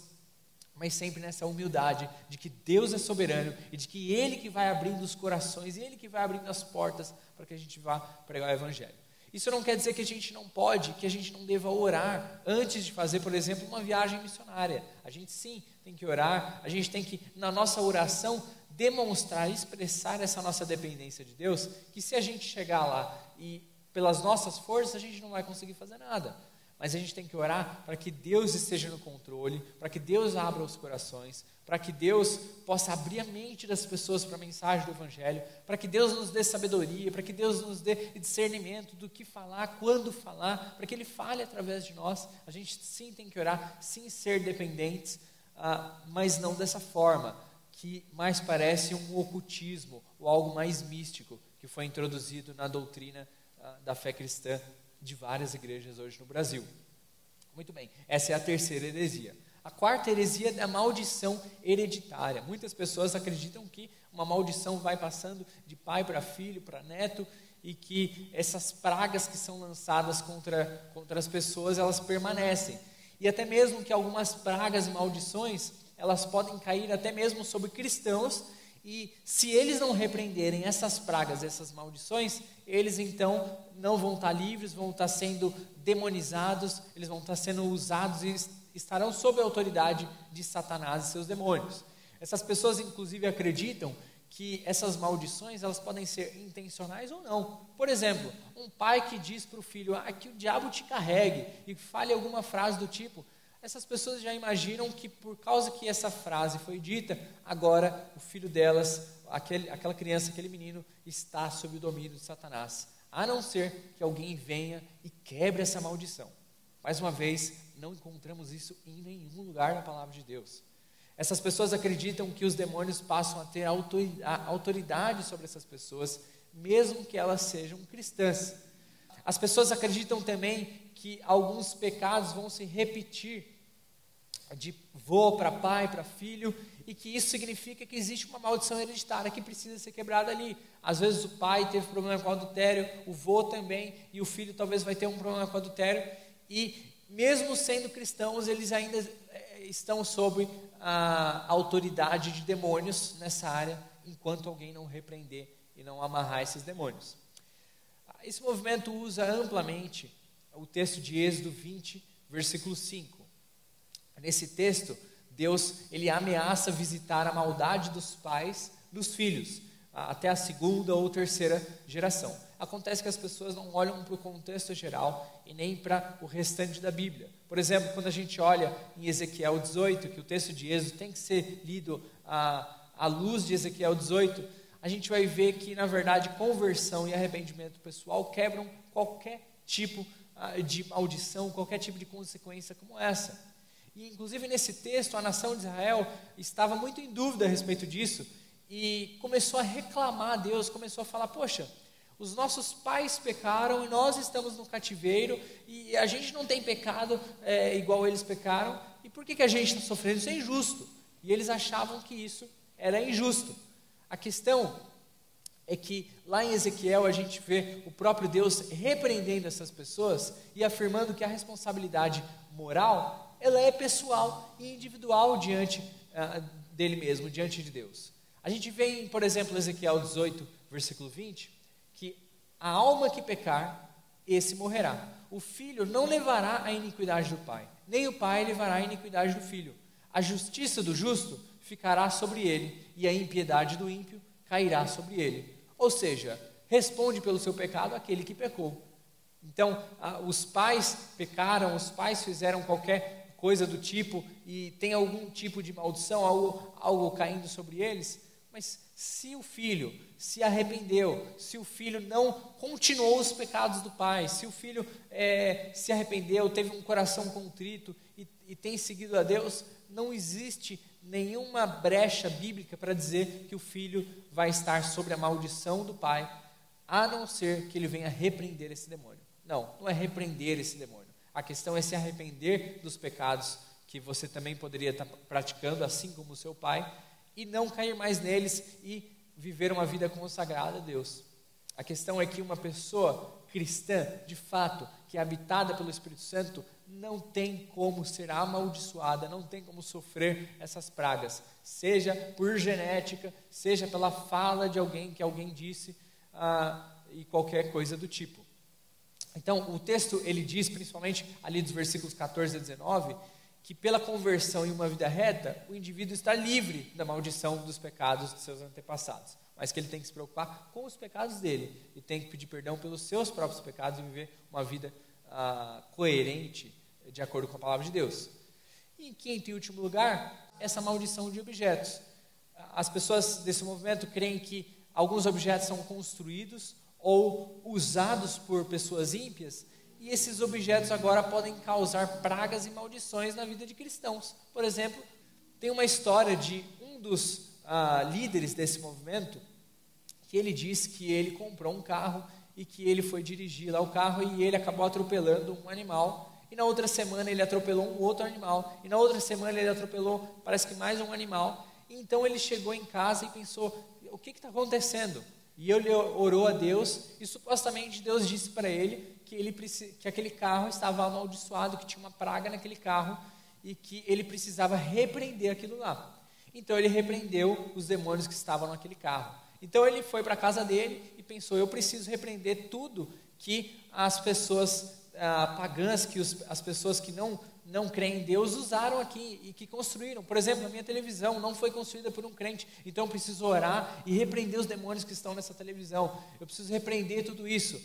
mas sempre nessa humildade de que Deus é soberano e de que Ele que vai abrindo os corações, Ele que vai abrindo as portas para que a gente vá pregar o Evangelho. Isso não quer dizer que a gente não pode, que a gente não deva orar antes de fazer, por exemplo, uma viagem missionária. A gente sim tem que orar, a gente tem que, na nossa oração, demonstrar, expressar essa nossa dependência de Deus, que se a gente chegar lá e pelas nossas forças, a gente não vai conseguir fazer nada. Mas a gente tem que orar para que Deus esteja no controle, para que Deus abra os corações, para que Deus possa abrir a mente das pessoas para a mensagem do Evangelho, para que Deus nos dê sabedoria, para que Deus nos dê discernimento do que falar, quando falar, para que Ele fale através de nós. A gente sim tem que orar, sim ser dependentes, mas não dessa forma, que mais parece um ocultismo, ou algo mais místico, que foi introduzido na doutrina da fé cristã de várias igrejas hoje no Brasil. Muito bem, essa é a terceira heresia. A quarta heresia é a maldição hereditária. Muitas pessoas acreditam que uma maldição vai passando de pai para filho, para neto, e que essas pragas que são lançadas contra as pessoas, elas permanecem. E até mesmo que algumas pragas e maldições, elas podem cair até mesmo sobre cristãos, e se eles não repreenderem essas pragas, essas maldições, eles então não vão estar livres, vão estar sendo demonizados, eles vão estar sendo usados e estarão sob a autoridade de Satanás e seus demônios. Essas pessoas inclusive acreditam que essas maldições, elas podem ser intencionais ou não. Por exemplo, um pai que diz para o filho: que o diabo te carregue, e fale alguma frase do tipo. Essas pessoas já imaginam que por causa que essa frase foi dita, agora o filho delas, aquela criança, aquele menino, está sob o domínio de Satanás. A não ser que alguém venha e quebre essa maldição. Mais uma vez, não encontramos isso em nenhum lugar na palavra de Deus. Essas pessoas acreditam que os demônios passam a ter autoridade sobre essas pessoas, mesmo que elas sejam cristãs. As pessoas acreditam também que alguns pecados vão se repetir de vô para pai, para filho, e que isso significa que existe uma maldição hereditária que precisa ser quebrada ali. Às vezes o pai teve problema com adultério, o vô também, e o filho talvez vai ter um problema com adultério, e mesmo sendo cristãos, eles ainda estão sob a autoridade de demônios nessa área, enquanto alguém não repreender e não amarrar esses demônios. Esse movimento usa amplamente o texto de Êxodo 20, versículo 5. Nesse texto, Deus ele ameaça visitar a maldade dos pais dos filhos, até a segunda ou terceira geração. acontece que as pessoas não olham para o contexto geral e nem para o restante da Bíblia. Por exemplo, quando a gente olha em Ezequiel 18, que o texto de Êxodo tem que ser lido à luz de Ezequiel 18, a gente vai ver que, na verdade, conversão e arrependimento pessoal quebram qualquer tipo de maldição, qualquer tipo de consequência como essa. E, inclusive, nesse texto, a nação de Israel estava muito em dúvida a respeito disso e começou a reclamar a Deus, começou a falar, poxa, os nossos pais pecaram e nós estamos no cativeiro e a gente não tem pecado igual eles pecaram, e por que a gente está sofrendo? Isso é injusto. E eles achavam que isso era injusto. A questão é que lá em Ezequiel a gente vê o próprio Deus repreendendo essas pessoas e afirmando que a responsabilidade moral, ela é pessoal e individual diante dele mesmo, diante de Deus. A gente vê em, por exemplo, Ezequiel 18, versículo 20, que a alma que pecar, esse morrerá. O filho não levará a iniquidade do pai, nem o pai levará a iniquidade do filho. A justiça do justo ficará sobre ele, e a impiedade do ímpio cairá sobre ele. Ou seja, responde pelo seu pecado aquele que pecou. Então, os pais pecaram, os pais fizeram qualquer coisa do tipo, e tem algum tipo de maldição, algo caindo sobre eles, mas se o filho se arrependeu, se o filho não continuou os pecados do pai, se o filho se arrependeu, teve um coração contrito e tem seguido a Deus, não existe nenhuma brecha bíblica para dizer que o filho vai estar sobre a maldição do pai, a não ser que ele venha repreender esse demônio. Não é repreender esse demônio. A questão é se arrepender dos pecados que você também poderia estar praticando, assim como o seu pai, e não cair mais neles e viver uma vida consagrada a Deus. A questão é que uma pessoa cristã, de fato, que é habitada pelo Espírito Santo, não tem como ser amaldiçoada, não tem como sofrer essas pragas, seja por genética, seja pela fala de alguém que alguém disse, e qualquer coisa do tipo. Então, o texto, ele diz, principalmente ali dos versículos 14 a 19, que pela conversão em uma vida reta, o indivíduo está livre da maldição dos pecados de seus antepassados, mas que ele tem que se preocupar com os pecados dele, e tem que pedir perdão pelos seus próprios pecados e viver uma vida coerente, de acordo com a palavra de Deus. E em quinto e último lugar, essa maldição de objetos. As pessoas desse movimento creem que alguns objetos são construídos ou usados por pessoas ímpias, e esses objetos agora podem causar pragas e maldições na vida de cristãos. Por exemplo, tem uma história de um dos líderes desse movimento, que ele diz que ele comprou um carro e que ele foi dirigir lá o carro e ele acabou atropelando um animal, e na outra semana ele atropelou um outro animal, e na outra semana ele atropelou, parece que mais um animal. E então ele chegou em casa e pensou, o que está acontecendo? E ele orou a Deus, e supostamente Deus disse para ele que aquele carro estava amaldiçoado, que tinha uma praga naquele carro, e que ele precisava repreender aquilo lá. Então ele repreendeu os demônios que estavam naquele carro. Então ele foi para a casa dele e pensou, eu preciso repreender tudo que as pessoas pagãs, que as pessoas que não creem em Deus usaram aqui e que construíram. Por exemplo, a minha televisão não foi construída por um crente, então eu preciso orar e repreender os demônios que estão nessa televisão. Eu preciso repreender tudo isso.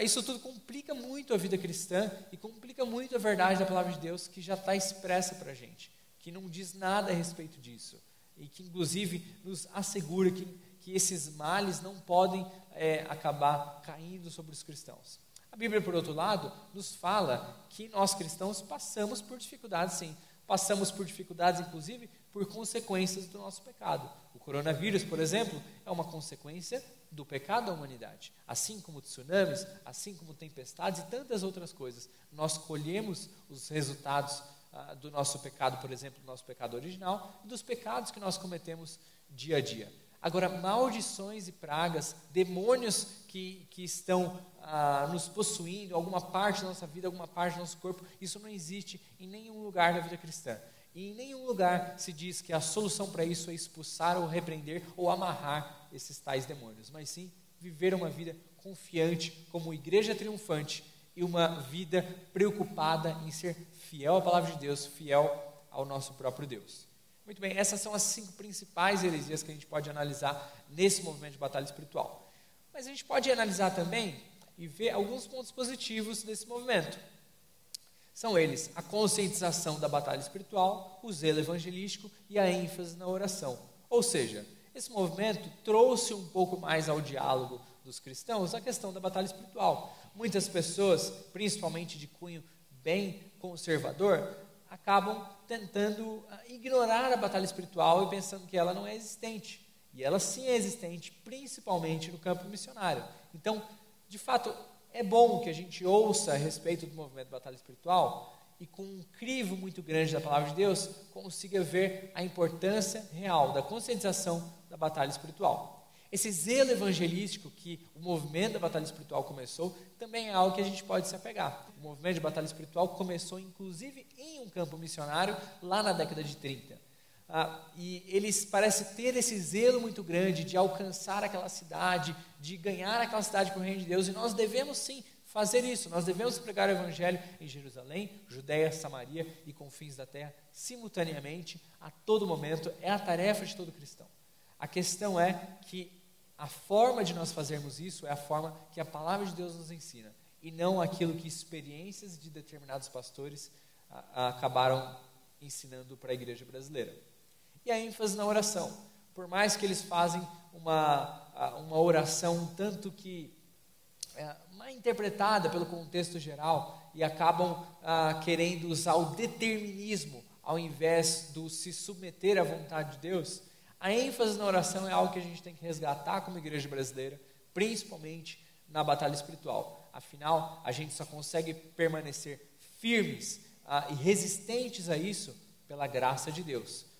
Isso tudo complica muito a vida cristã e complica muito a verdade da palavra de Deus, que já está expressa para a gente, que não diz nada a respeito disso e que inclusive nos assegura que esses males não podem acabar caindo sobre os cristãos. A Bíblia, por outro lado, nos fala que nós cristãos passamos por dificuldades, sim. Passamos por dificuldades, inclusive, por consequências do nosso pecado. O coronavírus, por exemplo, é uma consequência do pecado da humanidade. Assim como tsunamis, assim como tempestades e tantas outras coisas. Nós colhemos os resultados do nosso pecado, por exemplo, do nosso pecado original, e dos pecados que nós cometemos dia a dia. Agora, maldições e pragas, demônios que estão nos possuindo, alguma parte da nossa vida, alguma parte do nosso corpo, isso não existe em nenhum lugar da vida cristã. E em nenhum lugar se diz que a solução para isso é expulsar ou repreender ou amarrar esses tais demônios, mas sim viver uma vida confiante como igreja triunfante e uma vida preocupada em ser fiel à palavra de Deus, fiel ao nosso próprio Deus. Muito bem, essas são as 5 principais heresias que a gente pode analisar nesse movimento de batalha espiritual. Mas a gente pode analisar também e ver alguns pontos positivos desse movimento. São eles a conscientização da batalha espiritual, o zelo evangelístico e a ênfase na oração. Ou seja, esse movimento trouxe um pouco mais ao diálogo dos cristãos a questão da batalha espiritual. Muitas pessoas, principalmente de cunho bem conservador, acabam tentando ignorar a batalha espiritual e pensando que ela não é existente. E ela sim é existente, principalmente no campo missionário. Então, de fato, é bom que a gente ouça a respeito do movimento de batalha espiritual e com um crivo muito grande da palavra de Deus, consiga ver a importância real da conscientização da batalha espiritual. Esse zelo evangelístico que o movimento da batalha espiritual começou, também é algo que a gente pode se apegar. O movimento de batalha espiritual começou, inclusive, em um campo missionário, lá na década de 30. E eles parecem ter esse zelo muito grande de alcançar aquela cidade, de ganhar aquela cidade para o reino de Deus, e nós devemos sim fazer isso, nós devemos pregar o evangelho em Jerusalém, Judeia, Samaria e confins da terra, simultaneamente, a todo momento, é a tarefa de todo cristão. A questão é que a forma de nós fazermos isso é a forma que a palavra de Deus nos ensina, e não aquilo que experiências de determinados pastores acabaram ensinando para a igreja brasileira. E a ênfase na oração. Por mais que eles fazem uma oração um tanto que mal interpretada pelo contexto geral e acabam querendo usar o determinismo ao invés do se submeter à vontade de Deus, a ênfase na oração é algo que a gente tem que resgatar como igreja brasileira, principalmente na batalha espiritual. Afinal, a gente só consegue permanecer firmes e resistentes a isso pela graça de Deus.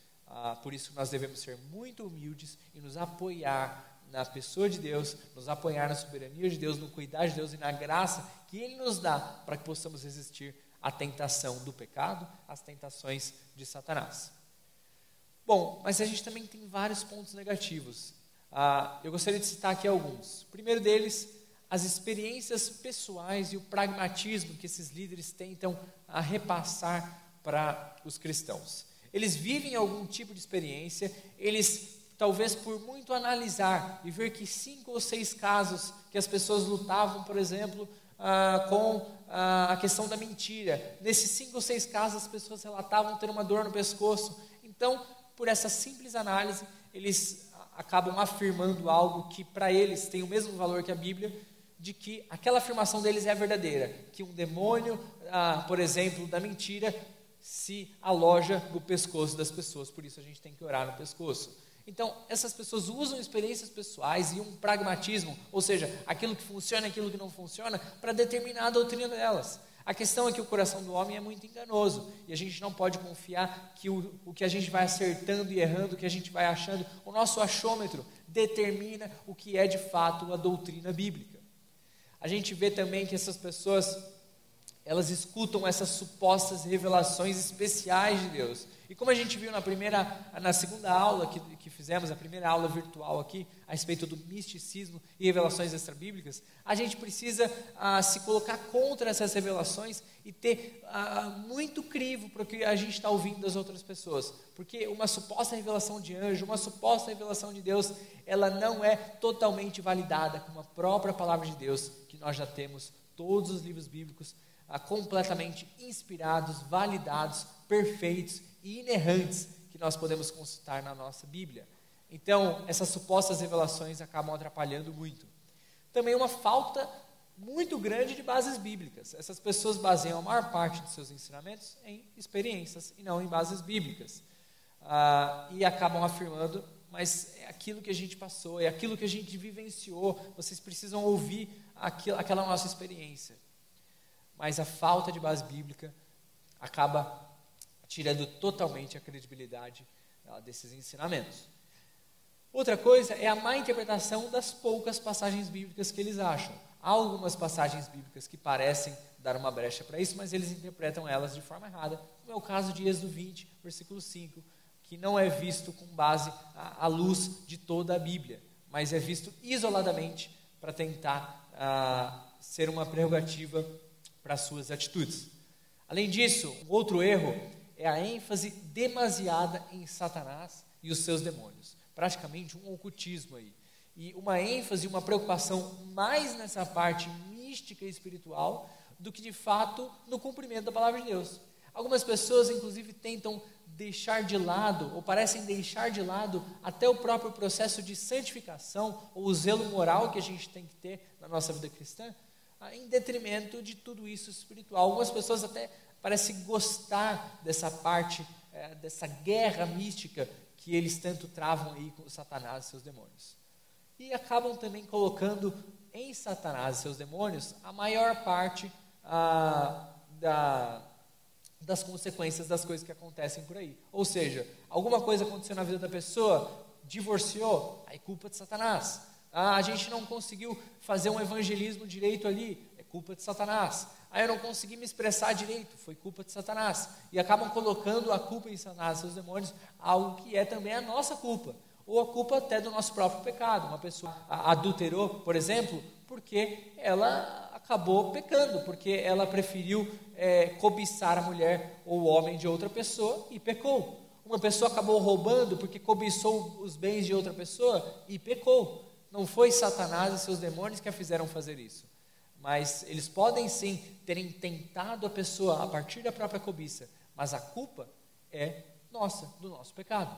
Por isso nós devemos ser muito humildes e nos apoiar na pessoa de Deus, nos apoiar na soberania de Deus, no cuidar de Deus e na graça que Ele nos dá para que possamos resistir à tentação do pecado, às tentações de Satanás. Bom, mas a gente também tem vários pontos negativos. Eu gostaria de citar aqui alguns. O primeiro deles, as experiências pessoais e o pragmatismo que esses líderes tentam repassar para os cristãos. Eles vivem algum tipo de experiência, eles, talvez por muito analisar e ver que 5 ou 6 casos que as pessoas lutavam, por exemplo, com a questão da mentira. Nesses 5 ou 6 casos, as pessoas relatavam ter uma dor no pescoço. Então, por essa simples análise, eles acabam afirmando algo que para eles tem o mesmo valor que a Bíblia, de que aquela afirmação deles é verdadeira, que um demônio, por exemplo, da mentira, se aloja no pescoço das pessoas, por isso a gente tem que orar no pescoço. Então, essas pessoas usam experiências pessoais e um pragmatismo, ou seja, aquilo que funciona e aquilo que não funciona, para determinar a doutrina delas. A questão é que o coração do homem é muito enganoso, e a gente não pode confiar que o que a gente vai acertando e errando, o que a gente vai achando, o nosso achômetro determina o que é de fato a doutrina bíblica. A gente vê também que essas pessoas, elas escutam essas supostas revelações especiais de Deus. E como a gente viu na segunda aula que fizemos, a primeira aula virtual aqui, a respeito do misticismo e revelações extrabíblicas, a gente precisa se colocar contra essas revelações e ter muito crivo para o que a gente está ouvindo das outras pessoas. Porque uma suposta revelação de anjo, uma suposta revelação de Deus, ela não é totalmente validada com a própria palavra de Deus, que nós já temos todos os livros bíblicos completamente inspirados, validados, perfeitos e inerrantes que nós podemos consultar na nossa Bíblia. Então, essas supostas revelações acabam atrapalhando muito. Também uma falta muito grande de bases bíblicas. Essas pessoas baseiam a maior parte de seus ensinamentos em experiências e não em bases bíblicas. E acabam afirmando, mas é aquilo que a gente passou, é aquilo que a gente vivenciou, vocês precisam ouvir aquela nossa experiência. Mas a falta de base bíblica acaba tirando totalmente a credibilidade desses ensinamentos. Outra coisa é a má interpretação das poucas passagens bíblicas que eles acham. Há algumas passagens bíblicas que parecem dar uma brecha para isso, mas eles interpretam elas de forma errada, como é o caso de Êxodo 20, versículo 5, que não é visto com base à luz de toda a Bíblia, mas é visto isoladamente para tentar ser uma prerrogativa para as suas atitudes. Além disso, um outro erro é a ênfase demasiada em Satanás e os seus demônios. Praticamente um ocultismo aí. e uma ênfase, uma preocupação mais nessa parte mística e espiritual do que de fato no cumprimento da palavra de Deus. Algumas pessoas inclusive tentam deixar de lado, ou parecem deixar de lado, até o próprio processo de santificação, ou o zelo moral que a gente tem que ter na nossa vida cristã, em detrimento de tudo isso espiritual. Algumas pessoas até parecem gostar dessa parte, dessa guerra mística que eles tanto travam aí com Satanás e seus demônios. E acabam também colocando em Satanás e seus demônios a maior parte das consequências das coisas que acontecem por aí. Ou seja, alguma coisa aconteceu na vida da pessoa, divorciou, aí culpa de Satanás. A gente não conseguiu fazer um evangelismo direito ali, é culpa de Satanás. Eu não consegui me expressar direito, foi culpa de Satanás. E acabam colocando a culpa em Satanás e seus demônios, algo que é também a nossa culpa, ou a culpa até do nosso próprio pecado. Uma pessoa adulterou, por exemplo, porque ela acabou pecando, porque ela preferiu cobiçar a mulher ou o homem de outra pessoa e pecou. Uma pessoa acabou roubando porque cobiçou os bens de outra pessoa e pecou. Não foi Satanás e seus demônios que a fizeram fazer isso, mas eles podem sim terem tentado a pessoa a partir da própria cobiça, mas a culpa é nossa, do nosso pecado.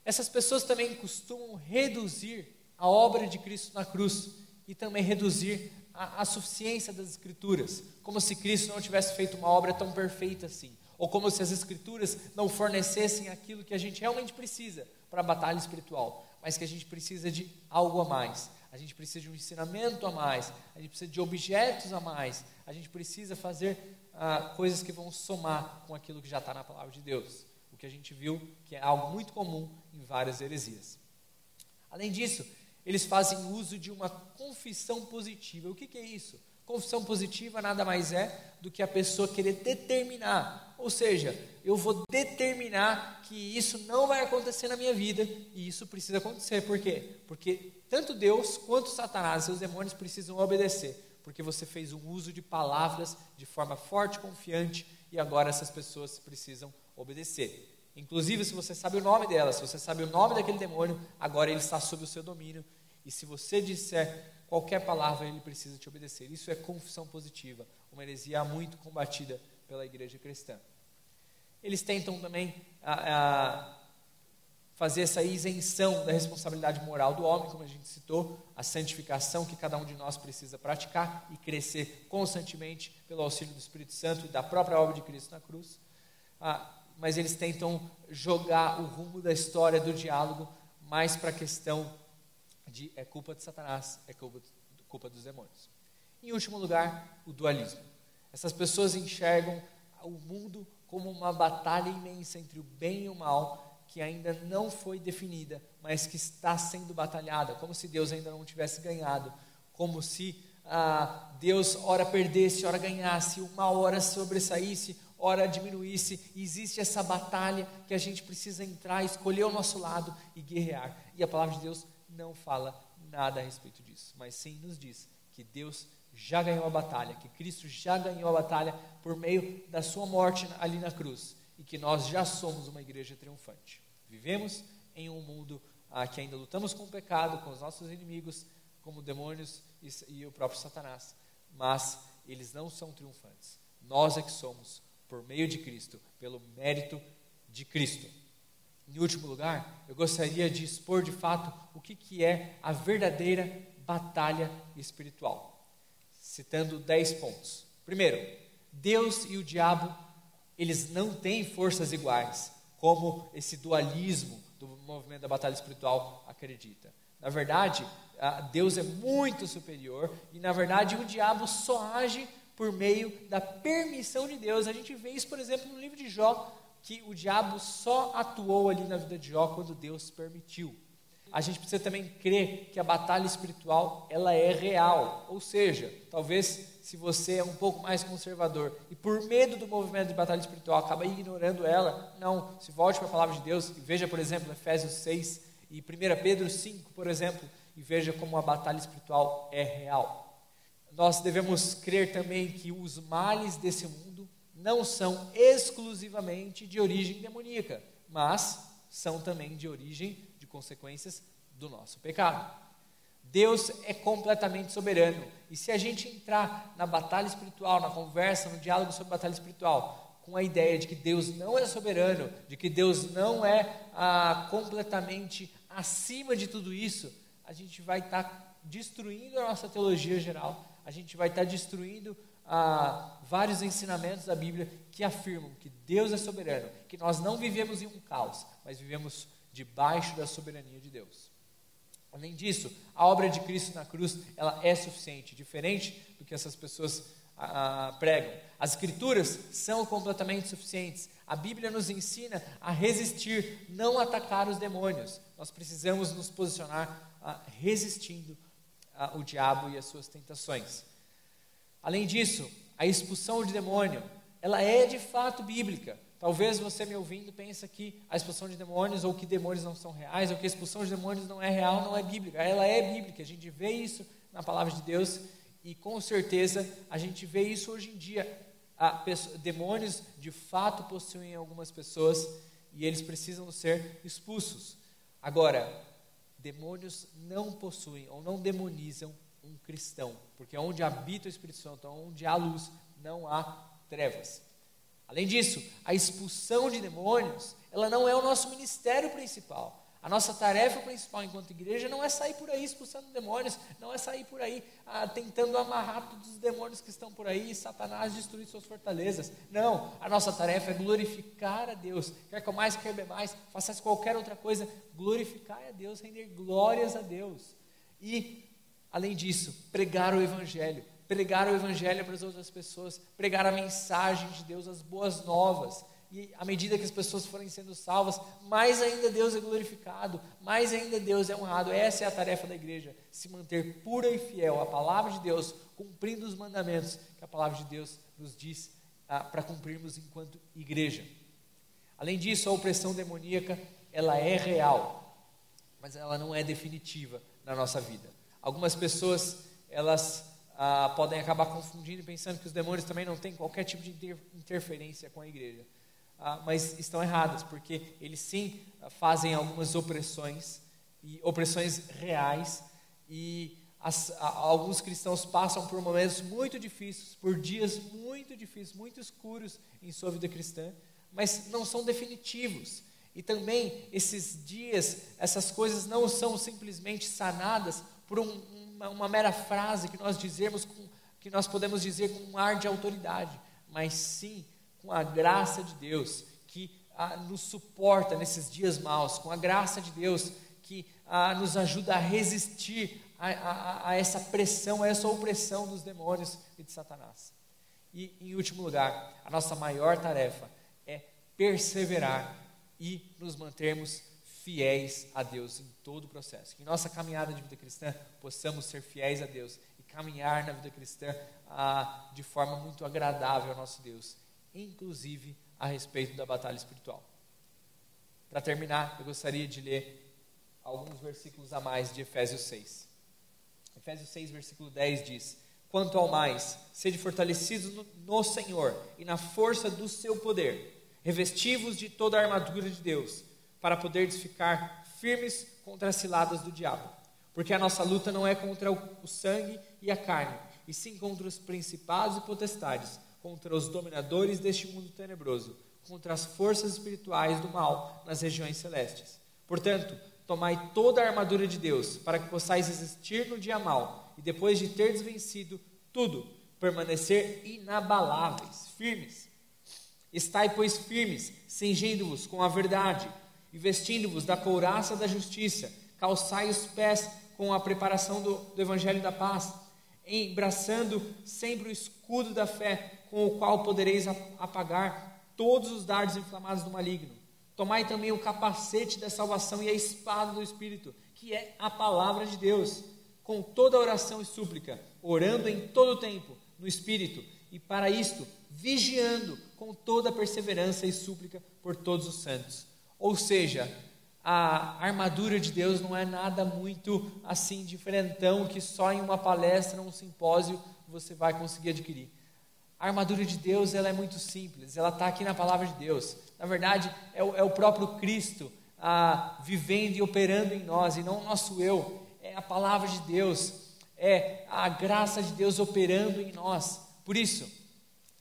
Essas pessoas também costumam reduzir a obra de Cristo na cruz e também reduzir a suficiência das Escrituras, como se Cristo não tivesse feito uma obra tão perfeita assim, ou como se as Escrituras não fornecessem aquilo que a gente realmente precisa para a batalha espiritual, mas que a gente precisa de algo a mais, a gente precisa de um ensinamento a mais, a gente precisa de objetos a mais, a gente precisa fazer coisas que vão somar com aquilo que já está na palavra de Deus, o que a gente viu que é algo muito comum em várias heresias. Além disso, eles fazem uso de uma confissão positiva. O que é isso? Confissão positiva nada mais é do que a pessoa querer determinar, ou seja, eu vou determinar que isso não vai acontecer na minha vida, e isso precisa acontecer. Por quê? Porque tanto Deus quanto Satanás e seus demônios precisam obedecer, porque você fez um uso de palavras de forma forte, confiante, e agora essas pessoas precisam obedecer. Inclusive, se você sabe o nome dela, se você sabe o nome daquele demônio, agora ele está sob o seu domínio, e se você disser qualquer palavra, ele precisa te obedecer. Isso é confissão positiva, uma heresia muito combatida pela igreja cristã. Eles tentam também fazer essa isenção da responsabilidade moral do homem, como a gente citou, a santificação que cada um de nós precisa praticar e crescer constantemente pelo auxílio do Espírito Santo e da própria obra de Cristo na cruz. Mas eles tentam jogar o rumo da história do diálogo mais para a questão de é culpa de Satanás, é culpa dos demônios. Em último lugar, o dualismo. Essas pessoas enxergam o mundo como uma batalha imensa entre o bem e o mal, que ainda não foi definida, mas que está sendo batalhada, como se Deus ainda não tivesse ganhado, como se Deus ora perdesse, ora ganhasse, o mal ora sobressaísse, ora diminuísse. Existe essa batalha que a gente precisa entrar, escolher o nosso lado e guerrear. E a palavra de Deus não fala nada a respeito disso, mas sim nos diz que Deus já ganhou a batalha, que Cristo já ganhou a batalha por meio da sua morte ali na cruz, e que nós já somos uma igreja triunfante. Vivemos em um mundo que ainda lutamos com o pecado, com os nossos inimigos, como demônios e o próprio Satanás, mas eles não são triunfantes. Nós é que somos, por meio de Cristo, pelo mérito de Cristo. Em último lugar, eu gostaria de expor de fato o que é a verdadeira batalha espiritual, citando 10 pontos. Primeiro, Deus e o diabo, eles não têm forças iguais, como esse dualismo do movimento da batalha espiritual acredita. Na verdade, Deus é muito superior, e na verdade o diabo só age por meio da permissão de Deus. A gente vê isso, por exemplo, no livro de Jó, que o diabo só atuou ali na vida de Jó quando Deus permitiu. A gente precisa também crer que a batalha espiritual, ela é real, ou seja, talvez se você é um pouco mais conservador e por medo do movimento de batalha espiritual acaba ignorando ela, não, se volte para a palavra de Deus e veja, por exemplo, Efésios 6 e 1 Pedro 5, por exemplo, e veja como a batalha espiritual é real. Nós devemos crer também que os males desse mundo não são exclusivamente de origem demoníaca, mas são também de origem, de consequências do nosso pecado. Deus é completamente soberano, e se a gente entrar na batalha espiritual, na conversa, no diálogo sobre batalha espiritual, com a ideia de que Deus não é soberano, de que Deus não é completamente acima de tudo isso, a gente vai estar destruindo a nossa teologia geral, a gente vai estar destruindo vários ensinamentos da Bíblia que afirmam que Deus é soberano, que nós não vivemos em um caos, mas vivemos debaixo da soberania de Deus. Além disso, a obra de Cristo na cruz, ela é suficiente, diferente do que essas pessoas pregam. As Escrituras são completamente suficientes. A Bíblia nos ensina a resistir, não atacar os demônios. Nós precisamos nos posicionar resistindo o diabo e as suas tentações. Além disso, a expulsão de demônio, ela é de fato bíblica. Talvez você me ouvindo pense que a expulsão de demônios, ou que demônios não são reais, ou que a expulsão de demônios não é real, não é bíblica. Ela é bíblica, a gente vê isso na palavra de Deus, e com certeza a gente vê isso hoje em dia. Demônios de fato possuem algumas pessoas, e eles precisam ser expulsos. Agora, demônios não possuem, ou não demonizam um cristão, porque onde habita o Espírito Santo, onde há luz, não há trevas. Além disso, a expulsão de demônios, ela não é o nosso ministério principal. A nossa tarefa principal enquanto igreja não é sair por aí expulsando demônios, não é sair por aí tentando amarrar todos os demônios que estão por aí e Satanás destruir suas fortalezas. Não, a nossa tarefa é glorificar a Deus. Quer comais, quer bebais, façais qualquer outra coisa, glorificar a Deus, render glórias a Deus. E, além disso, pregar o Evangelho para as outras pessoas, pregar a mensagem de Deus, as boas novas, e à medida que as pessoas forem sendo salvas, mais ainda Deus é glorificado, mais ainda Deus é honrado. Essa é a tarefa da igreja, se manter pura e fiel à palavra de Deus, cumprindo os mandamentos que a palavra de Deus nos diz para cumprirmos enquanto igreja. Além disso, a opressão demoníaca, ela é real, mas ela não é definitiva na nossa vida. Algumas pessoas, elas podem acabar confundindo e pensando que os demônios também não têm qualquer tipo de interferência com a igreja, mas estão erradas, porque eles sim fazem algumas opressões, e opressões reais, e alguns cristãos passam por momentos muito difíceis, por dias muito difíceis, muito escuros em sua vida cristã, mas não são definitivos. E também esses dias, essas coisas não são simplesmente sanadas por uma mera frase que nós podemos dizer com um ar de autoridade, mas sim com a graça de Deus que nos suporta nesses dias maus, com a graça de Deus que nos ajuda a resistir a essa pressão, a essa opressão dos demônios e de Satanás. E em último lugar, a nossa maior tarefa é perseverar e nos mantermos fiéis a Deus em todo o processo. Que em nossa caminhada de vida cristã possamos ser fiéis a Deus e caminhar na vida cristã de forma muito agradável ao nosso Deus, inclusive a respeito da batalha espiritual. Para terminar, eu gostaria de ler alguns versículos a mais de Efésios 6. Efésios 6, versículo 10 diz: quanto ao mais, sede fortalecidos no Senhor e na força do seu poder, revesti-vos de toda a armadura de Deus, para poderes ficar firmes contra as ciladas do diabo. Porque a nossa luta não é contra o sangue e a carne, e sim contra os principados e potestades, contra os dominadores deste mundo tenebroso, contra as forças espirituais do mal nas regiões celestes. Portanto, tomai toda a armadura de Deus, para que possais resistir no dia mau, e depois de teres vencido tudo, permanecer inabaláveis, firmes. Estai, pois, firmes, cingindo-vos com a verdade, e vestindo-vos da couraça da justiça, calçai os pés com a preparação do Evangelho da paz, embraçando sempre o escudo da fé, com o qual podereis apagar todos os dardos inflamados do maligno. Tomai também o capacete da salvação e a espada do Espírito, que é a palavra de Deus, com toda oração e súplica, orando em todo o tempo no Espírito, e para isto, vigiando com toda perseverança e súplica por todos os santos. Ou seja, a armadura de Deus não é nada muito assim diferentão que só em uma palestra, um simpósio você vai conseguir adquirir. A armadura de Deus, ela é muito simples, ela está aqui na palavra de Deus. Na verdade, é o próprio Cristo vivendo e operando em nós, e não o nosso eu, é a palavra de Deus, é a graça de Deus operando em nós. Por isso,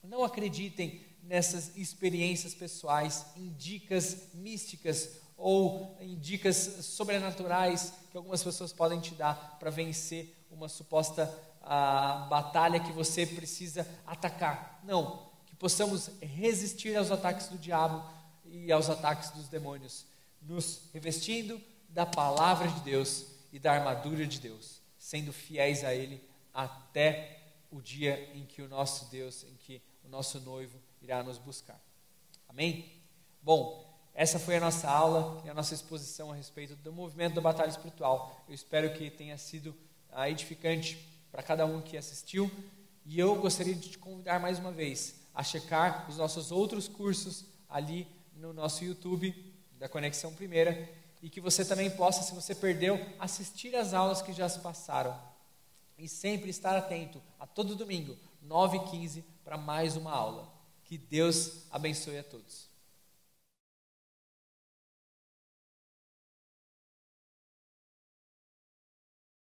não acreditem nessas experiências pessoais, em dicas místicas ou em dicas sobrenaturais que algumas pessoas podem te dar para vencer uma suposta batalha que você precisa atacar. Não, que possamos resistir aos ataques do diabo e aos ataques dos demônios, nos revestindo da palavra de Deus e da armadura de Deus, sendo fiéis a Ele até o dia em que o nosso Deus, em que o nosso noivo irá nos buscar. Amém? Bom, essa foi a nossa aula e a nossa exposição a respeito do movimento da batalha espiritual. Eu espero que tenha sido edificante para cada um que assistiu, e eu gostaria de te convidar mais uma vez a checar os nossos outros cursos ali no nosso YouTube da Conexão Primeira, e que você também possa, se você perdeu, assistir às aulas que já se passaram, e sempre estar atento a todo domingo, 9h15, para mais uma aula. Que Deus abençoe a todos.